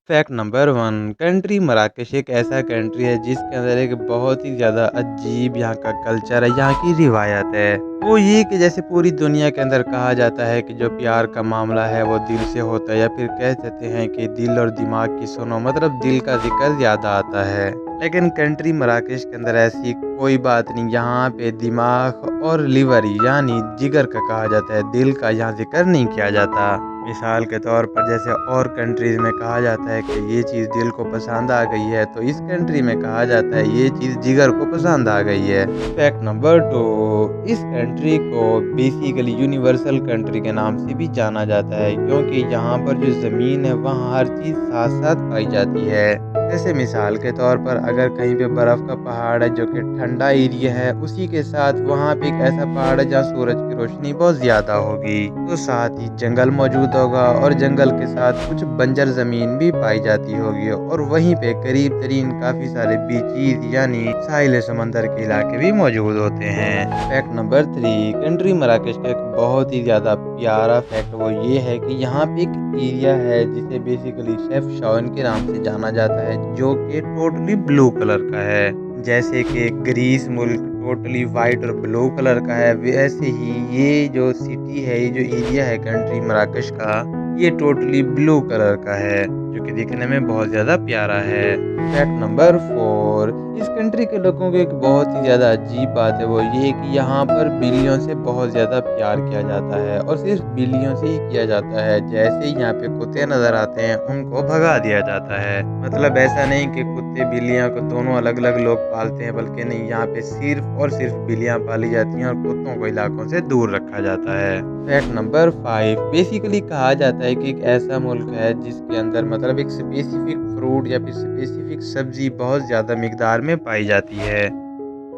Fact number 1। Country मराकश एक ऐसा country है जिसके अंदर एक बहुत ही ज़्यादा अजीब यहाँ का कल्चर है, यहाँ की रिवायत है। वो ये कि जैसे पूरी दुनिया के अंदर कहा जाता है कि जो प्यार का मामला है वो दिल से होता है, या फिर कह सकते हैं कि दिल और दिमाग की सुनो, मतलब दिल का जिक्र ज़्यादा आता है। लेकिन कंट्री मराकश के अंदर ऐसी कोई बात नहीं। यहाँ पे दिमाग और लिवर यानी जिगर का कहा जाता है, दिल का यहाँ जिक्र नहीं किया जाता। मिसाल के तौर पर जैसे और कंट्रीज़ में कहा जाता है कि ये चीज़ दिल को पसंद आ गई है, तो इस कंट्री में कहा जाता है ये चीज़ जिगर को पसंद आ गई है। Fact number 2। इस कंट्री को बेसिकली यूनिवर्सल कंट्री के नाम से भी जाना जाता है, क्योंकि यहाँ पर जो ज़मीन है वहाँ हर चीज़ साथ साथ पाई जाती है। जैसे मिसाल के तौर पर अगर कहीं पे बर्फ़ का पहाड़ है जो कि ठंडा एरिया है, उसी के साथ वहाँ पे एक ऐसा पहाड़ है जहाँ सूरज की रोशनी बहुत ज़्यादा होगी, तो साथ ही जंगल मौजूद होगा और जंगल के साथ कुछ बंजर ज़मीन भी पाई जाती होगी, और वहीं पे करीब तरीन काफ़ी सारे बीचीज यानी साहिल समंदर के इलाके भी मौजूद होते हैं। Fact number 3। कंट्री मराकश का एक बहुत ही ज़्यादा प्यारा फैक्ट वो ये है कि यहाँ पे एक एरिया है जिसे बेसिकली शेफ शावन के नाम से जाना जाता है, जो कि टोटली ब्लू कलर का है। जैसे कि ग्रीस मुल्क टोटली वाइट और ब्लू कलर का है, वैसे ही ये जो सिटी है, ये जो एरिया है कंट्री मराकश का, ये टोटली ब्लू कलर का है, जो कि दिखने में बहुत ज़्यादा प्यारा है। Fact number 4। इस कंट्री के लोगों की एक बहुत ही ज़्यादा अजीब बात है वो ये कि यहाँ पर बिल्लियों से बहुत ज़्यादा प्यार किया जाता है, और सिर्फ बिल्लियों से ही किया जाता है। जैसे ही यहाँ पे कुत्ते नज़र आते हैं उनको भगा दिया जाता है। मतलब ऐसा नहीं कि कुत्ते बिल्लियाँ को दोनों अलग अलग लोग पालते हैं, बल्कि नहीं, यहाँ पे सिर्फ और सिर्फ बिल्लियाँ पाली जाती हैं और कुत्तों को इलाकों से दूर रखा जाता है। Fact number 5। बेसिकली कहा जाता है कि एक ऐसा मुल्क है जिसके अंदर मतलब एक स्पेसिफिक फ्रूट या फिर स्पेसिफिक सब्जी बहुत ज़्यादा मिकदार में पाई जाती है।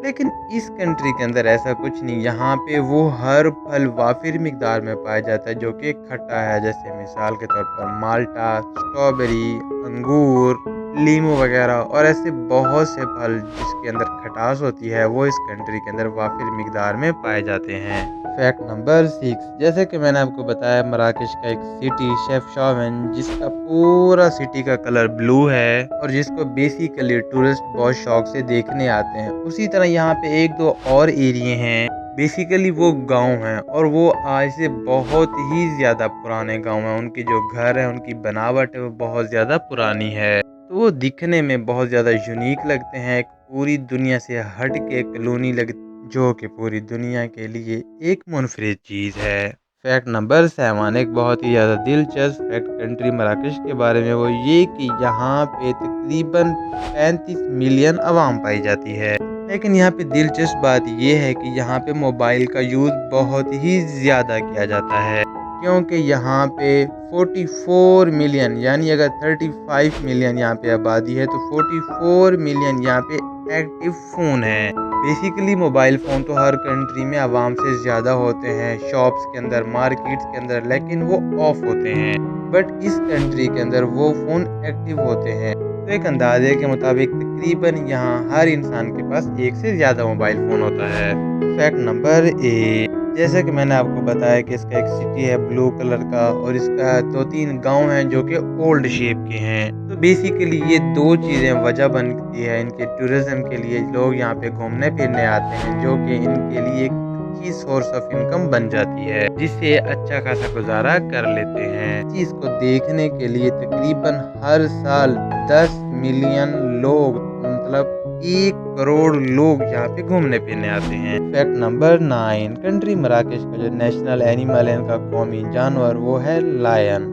लेकिन इस कंट्री के अंदर ऐसा कुछ नहीं। यहाँ पे वो हर फल वाफिर मिकदार में पाया जाता है जो कि खट्टा है। जैसे मिसाल के तौर पर माल्टा, स्ट्रॉबेरी, अंगूर, लीमू वगैरह, और ऐसे बहुत से फल जिसके अंदर खटास होती है वो इस कंट्री के अंदर वाफिर मिकदार में पाए जाते हैं। Fact number 6। जैसे कि मैंने आपको बताया, मराकश का एक सिटी शेफशावन जिसका पूरा सिटी का कलर ब्लू है और जिसको बेसिकली टूरिस्ट बहुत शौक से देखने आते हैं। उसी तरह यहाँ पे एक दो और एरिए हैं, बेसिकली वो गांव हैं, और वो आज से बहुत ही ज़्यादा पुराने गांव हैं। उनके जो घर है, उनकी बनावट है, वो बहुत ज़्यादा पुरानी है, तो वो दिखने में बहुत ज़्यादा यूनिक लगते हैं। एक पूरी दुनिया से हट के कॉलोनी लग जो कि पूरी दुनिया के लिए एक मुनफरिद चीज़ है। Fact number 7। एक बहुत ही ज़्यादा दिलचस्प फैक्ट कंट्री मराकश के बारे में वो ये कि यहाँ पे तकरीबन 35 मिलियन आवाम पाई जाती है। लेकिन यहाँ पे दिलचस्प बात ये है कि यहाँ पे मोबाइल का यूज़ बहुत ही ज़्यादा किया जाता है, क्योंकि यहाँ पे 44 मिलियन यानी अगर 35 मिलियन यहाँ पे आबादी है तो 44 मिलियन यहाँ पे एक्टिव फ़ोन है। बेसिकली मोबाइल फ़ोन तो हर कंट्री में आवाम से ज़्यादा होते हैं, शॉप्स के अंदर, मार्केट्स के अंदर, लेकिन वो ऑफ होते हैं। बट इस कंट्री के अंदर वो फ़ोन एक्टिव होते हैं। तो एक अंदाजे के मुताबिक तकरीबन यहाँ हर इंसान के पास एक से ज़्यादा मोबाइल फ़ोन होता है। Fact number 8। जैसा कि मैंने आपको बताया कि इसका एक सिटी है ब्लू कलर का, और इसका 2-3 गांव हैं जो कि ओल्ड शेप के हैं। तो बेसिकली ये दो चीज़ें वजह बनती है इनके टूरिज्म के लिए। लोग यहाँ पे घूमने फिरने आते हैं, जो कि इनके लिए एक अच्छी सोर्स ऑफ इनकम बन जाती है, जिससे अच्छा खासा गुजारा कर लेते हैं। इस चीज़ को देखने के लिए तकरीबन हर साल 10 मिलियन लोग, मतलब 1 करोड़ लोग यहाँ पे घूमने फिरने आते हैं। Fact number 9। कंट्री मराकश का जो नेशनल एनिमल है, इनका कौमी जानवर, वो है लायन,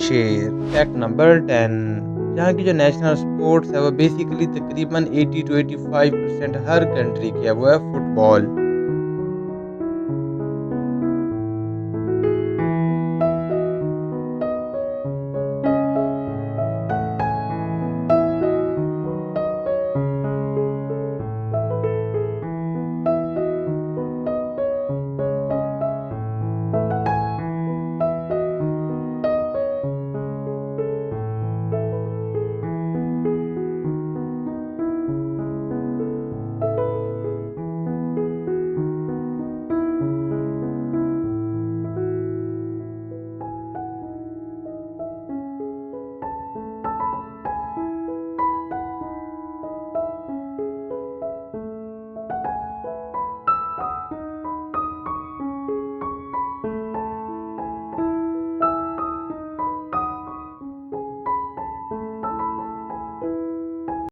शेर। Fact number 10। यहाँ की जो नेशनल स्पोर्ट्स है वो बेसिकली तकरीबन 80 to 85% हर कंट्री की है, वो है फुटबॉल।